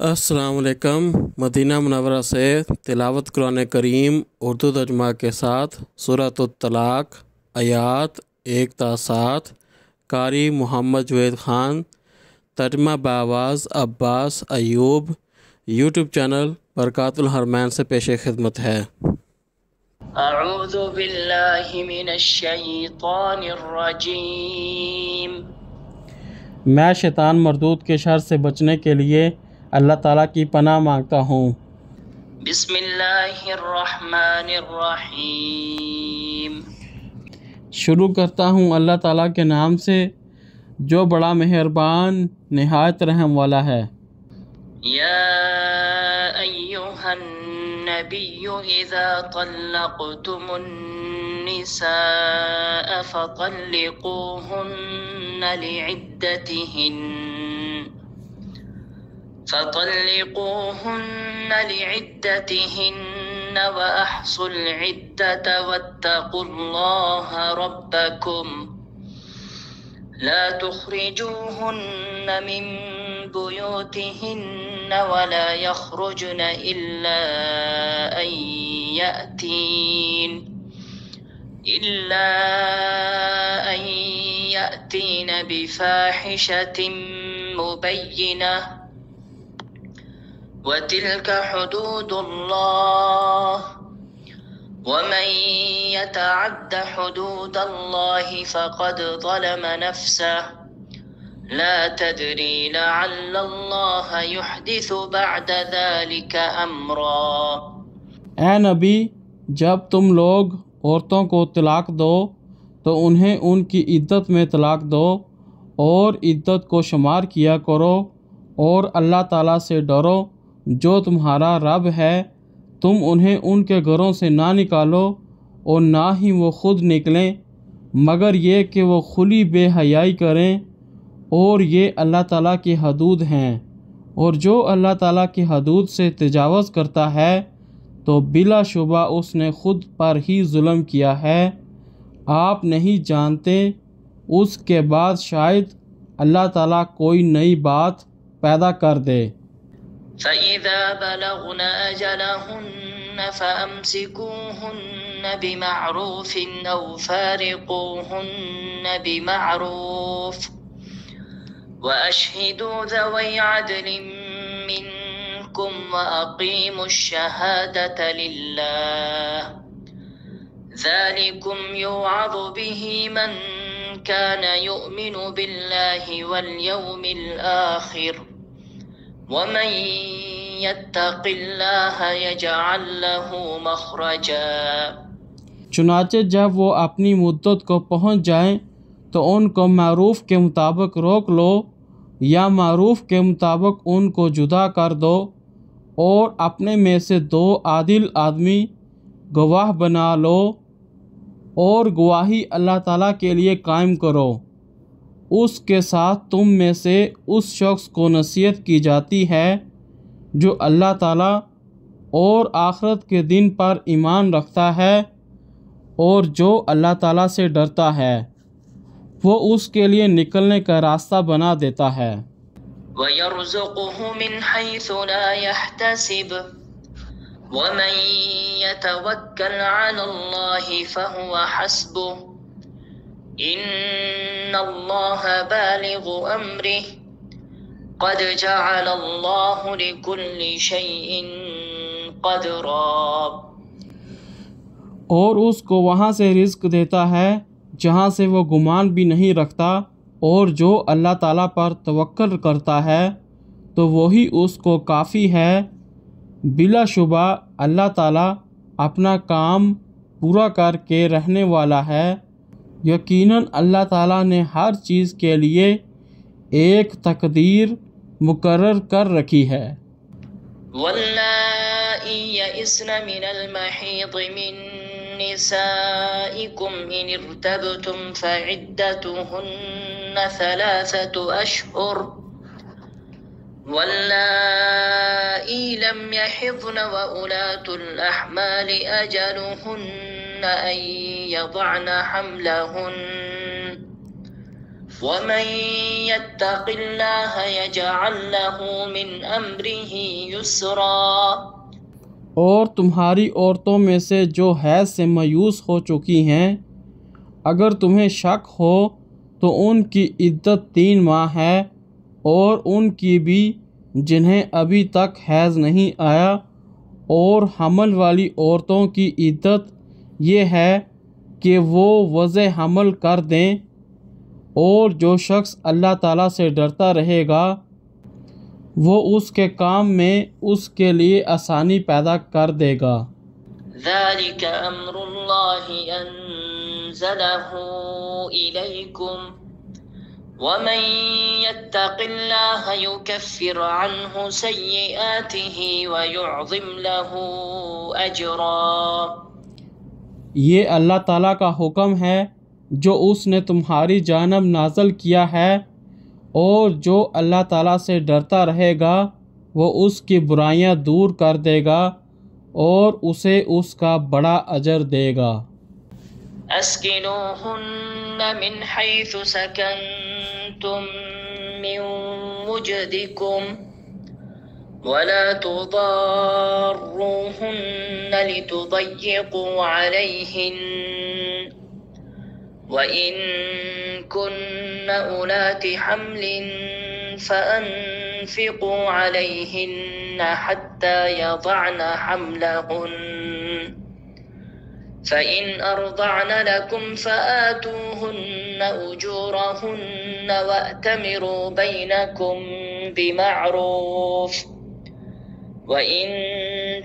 अस्सलाम वालेकुम। Medina Munawwara से तिलावत कुरान करीम उर्दू तर्जुमा के साथ सूरत तलाक आयात 1 ता 7। कारी मोहम्मद जुवैद ख़ान। तर्जुमा बावाज़ अब्बास अयूब। यूट्यूब चैनल बरकातुल हरमैन से पेश खिदमत है। अऊज़ु बिल्लाहि मिनश्शैतानिर रजीम। मैं शैतान मरदूद के शर से बचने के लिए अल्लाह ताला की पनाह मांगता हूँ। बिस्मिल्लाहिर्रहमानिर्रहीम। शुरू करता हूँ अल्लाह ताला के नाम से जो बड़ा मेहरबान निहायत रहम वाला है। या अय्युहन नबिय्यु इज़ा तल्लक़्तुमुन निसाअ फतल्लिक़ूहुन्ना लिइद्दतिहिन्न वअहसुल इद्दत वत्तक़ुल्लाह रब्बकुम ला तुख़रिजूहुन्न मिन बुयूतिहिन्न वला यख़रुजन इल्ला अन यअतीन बिफ़ाहिशतिन मुबय्यिनह वतिल्क हुदूदुल्लाह वमन यतअद्द हुदूदल्लाहि फ़क़द ज़लम नफ़्सह ला तदरी लअल्लल्लाह युहदिसु बअद ज़ालिक अम्रा। ऐ नबी, जब तुम लोग औरतों को तलाक दो तो उन्हें उनकी इद्दत में तलाक दो और इद्दत को शुमार किया करो और अल्लाह ताला से डरो जो तुम्हारा रब है। तुम उन्हें उनके घरों से ना निकालो और ना ही वो खुद निकलें, मगर ये कि वो खुली बेहयाई करें, और ये अल्लाह ताला की हदूद हैं। और जो अल्लाह ताला की हदूद से तजावज़ करता है तो बिलाशुबा उसने खुद पर ही जुल्म किया है। आप नहीं जानते, उसके बाद शायद अल्लाह ताला कोई नई बात पैदा कर दे। फ़इज़ा बलग़न अजलहुन्न फ़अम्सिकूहुन्न बिमअरूफ़िन औ फ़ारिक़ूहुन्न बिमअरूफ़ वअशहिदू ज़वै अदलिन मिनकुम वअक़ीमुश्शहादत लिल्लाह ज़ालिकुम युअज़ु बिही मन कान युअमिनु बिल्लाहि वल यौमिल आखिर वमन यत्तक़िल्लाह यजअल लहू मख़रजा। चुनाचे जब वो अपनी मुद्दत को पहुँच जाएं तो उनको मारूफ़ के मुताबिक रोक लो या मारूफ़ के मुताबिक उनको जुदा कर दो, और अपने में से 2 आदिल आदमी गवाह बना लो और गवाही अल्लाह ताला के लिए कायम करो। उसके साथ तुम में से उस शख्स को नसीहत की जाती है जो अल्लाह ताला और आखिरत के दिन पर ईमान रखता है और जो अल्लाह ताला से डरता है, वो उसके लिए निकलने का रास्ता बना देता है। वयर्ज़ुक़ुहु मिन हैसु ला यहतसिब वमन यतवक्कल अलल्लाहि फहुव हस्बुह इन्नल्लाह बालिगु अम्रिह क़द जअलल्लाहु लिकुल्लि शैइन क़दरा। और उसको वहाँ से रिज़्क़ देता है जहाँ से वो गुमान भी नहीं रखता, और जो अल्लाह ताला पर तवक्कुल करता है तो वही उसको काफ़ी है। बिलाशुबा अल्लाह ताला अपना काम पूरा करके रहने वाला है। यकीनन अल्लाह ताला ने हर चीज़ के लिए एक तकदीर मुकर्रर कर रखी है। वल्लाई यइस्न मिनल महीद मिन निसाइकुम इन इर्तबतुम फइद्दतुहुन्न 3 अशहुर वल्लाई लम यहिज़न व उलातुल अहमाल अजलुहुन्न अन यضعन हमलहुन्न ومن يتق الله يجعل له من أمره يسرا۔ اور تمہاری عورتوں میں سے جو حیض سے مایوس ہو چکی ہیں، اگر تمہیں شک ہو تو ان کی عدت 3 ماہ ہے، اور ان کی بھی جنہیں ابھی تک حیض نہیں آیا، اور حمل والی عورتوں کی عدت یہ ہے کہ وہ وضع حمل کر دیں، اور جو شخص اللہ تعالیٰ سے ڈرتا رہے گا وہ اس کے کام میں اس کے لیے آسانی پیدا کر دے گا۔ ذلك أمر الله أنزله إليكم ومن يتق الله يكفر عنه سيئاته ويعظم له أجرا۔ یہ اللہ تعالیٰ کا حکم ہے جو اس نے تمہاری جانب نازل کیا ہے، اور جو اللہ تعالیٰ سے ڈرتا رہے گا وہ اس کی برائیاں دور کر دے گا اور اسے اس کا بڑا اجر دے گا۔ اسکنوہن من حیث سکنتم من وجدکم ولا تضاروہن لتضيقوا علیہن وَإِن كُنَّ أُولَاتِ حَمْلٍ فَأَنفِقُوا عَلَيْهِنَّ حَتَّى يَضَعْنَ حَمْلَهُنَّ فَإِنْ أَرْضَعْنَ لَكُمْ فَآتُوهُنَّ أُجُورَهُنَّ وَأْتَمِرُوا بَيْنَكُمْ بِمَعْرُوفٍ وَإِن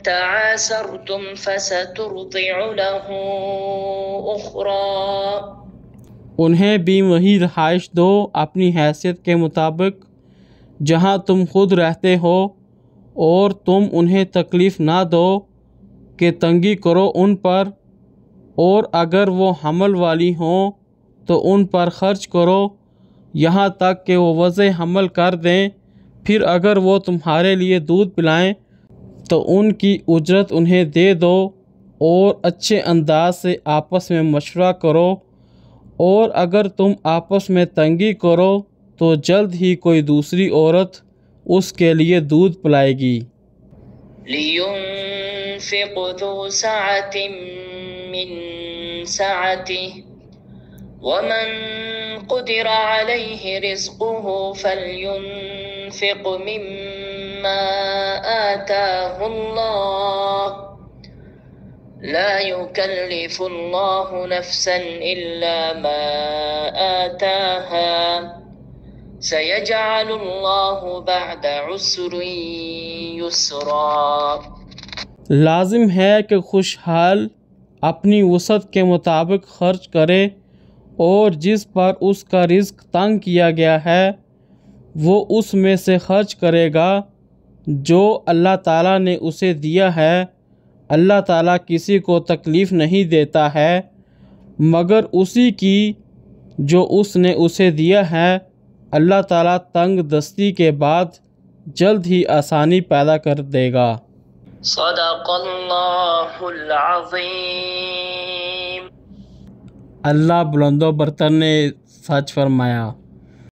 تَعَاسَرْتُمْ فَسَتُرْضِعُ لَهُ أُخْرَى۔ انہیں بھی وہی رہائش دو اپنی حیثیت کے مطابق جہاں تم خود رہتے ہو، اور تم انہیں تکلیف نہ دو کہ تنگی کرو ان پر، اور اگر وہ حمل والی ہوں تو ان پر خرچ کرو یہاں تک کہ وہ وضع حمل کر دیں۔ پھر اگر وہ تمہارے لیے دودھ پلائیں تو ان کی اجرت انہیں دے دو، اور اچھے انداز سے آپس میں مشورہ کرو، اور اگر تم آپس میں تنگی کرو تو جلد ہی کوئی دوسری عورت اس کے لیے دودھ پلائے گی۔ لِيُنْفِقْ ذُو سَعَةٍ مِّن سَعَتِهِ وَمَن قُدِرَ عَلَيْهِ رِزْقُهُ فَلْيُنْفِقْ مِمَّا آتَاهُ اللَّهُ لا يكلف الله نفسا إلا ما آتاها سيجعل الله بعد عسر يسرا۔ لازم ہے کہ خوشحال اپنی وسعت کے مطابق خرچ کرے، اور جس پر اس کا رزق تنگ کیا گیا ہے وہ اس میں سے خرچ کرے گا جو اللہ تعالیٰ نے اسے دیا ہے۔ اللہ تعالیٰ کسی کو تکلیف نہیں دیتا ہے مگر اسی کی جو اس نے اسے دیا ہے۔ اللہ تعالیٰ تنگ دستی کے بعد جلد ہی آسانی پیدا کر دے گا۔ صدق اللہ العظیم۔ اللہ بلند و برتر نے سچ فرمایا۔